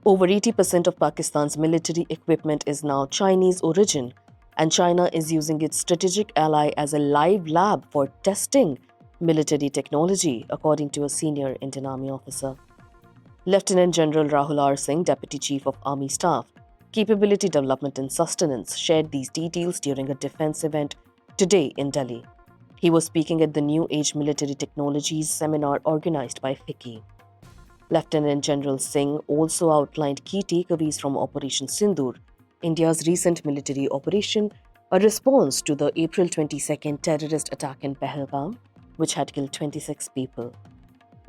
Over 80% of Pakistan's military equipment is now Chinese origin, and China is using its strategic ally as a live lab for testing military technology, according to a senior Indian Army officer. Lieutenant General Rahul R. Singh, Deputy Chief of Army Staff, Capability Development and Sustenance, shared these details during a defense event today in Delhi. He was speaking at the New Age Military Technologies seminar organized by FICCI. Lieutenant General Singh also outlined key takeaways from Operation Sindoor, India's recent military operation, a response to the April 22nd terrorist attack in Pahalgam, which had killed 26 people.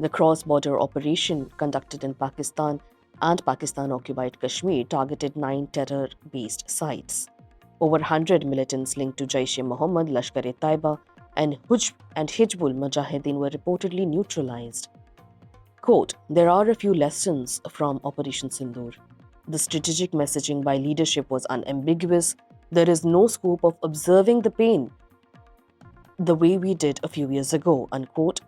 The cross-border operation conducted in Pakistan and Pakistan-occupied Kashmir targeted 9 terror-based sites. Over 100 militants linked to Jaish-e-Mohammed, Lashkar-e-Taiba, and Hizbul Mujahideen were reportedly neutralized. Quote, "There are a few lessons from Operation Sindoor. The strategic messaging by leadership was unambiguous. There is no scope of observing the pain the way we did a few years ago," unquote.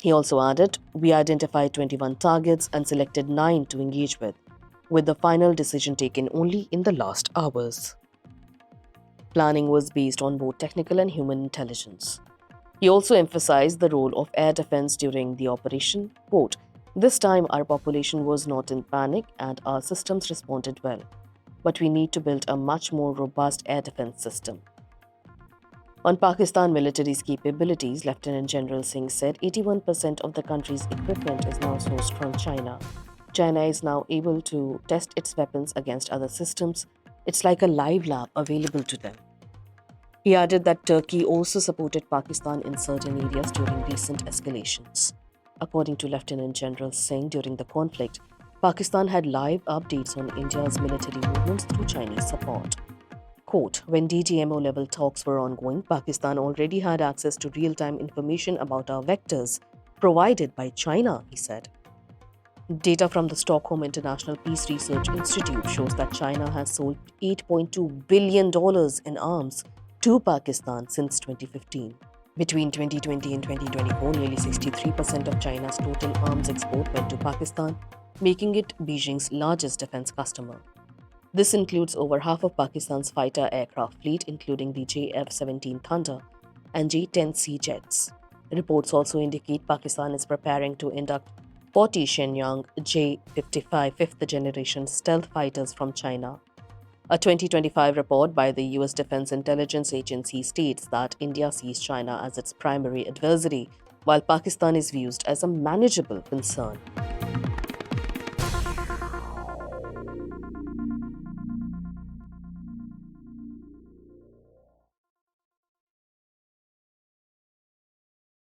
He also added, "We identified 21 targets and selected 9 to engage with the final decision taken only in the last hours." Planning was based on both technical and human intelligence. He also emphasized the role of air defense during the operation. Quote, "This time our population was not in panic and our systems responded well. But we need to build a much more robust air defense system." On Pakistan military's capabilities, Lieutenant General Singh said 81% of the country's equipment is now sourced from China. China is now able to test its weapons against other systems. It's like a live lab available to them. He added that Turkey also supported Pakistan in certain areas during recent escalations. According to Lieutenant General Singh, during the conflict, Pakistan had live updates on India's military movements through Chinese support. Quote, "When DGMO level talks were ongoing, Pakistan already had access to real-time information about our vectors provided by China," he said. Data from the Stockholm International Peace Research Institute shows that China has sold $8.2 billion in arms to Pakistan since 2015. Between 2020 and 2024, nearly 63% of China's total arms export went to Pakistan, making it Beijing's largest defense customer. This includes over half of Pakistan's fighter aircraft fleet, including the JF-17 Thunder and J-10C jets. Reports also indicate Pakistan is preparing to induct 40 Shenyang J-55 fifth-generation stealth fighters from China. A 2025 report by the US Defense Intelligence Agency states that India sees China as its primary adversary, while Pakistan is viewed as a manageable concern.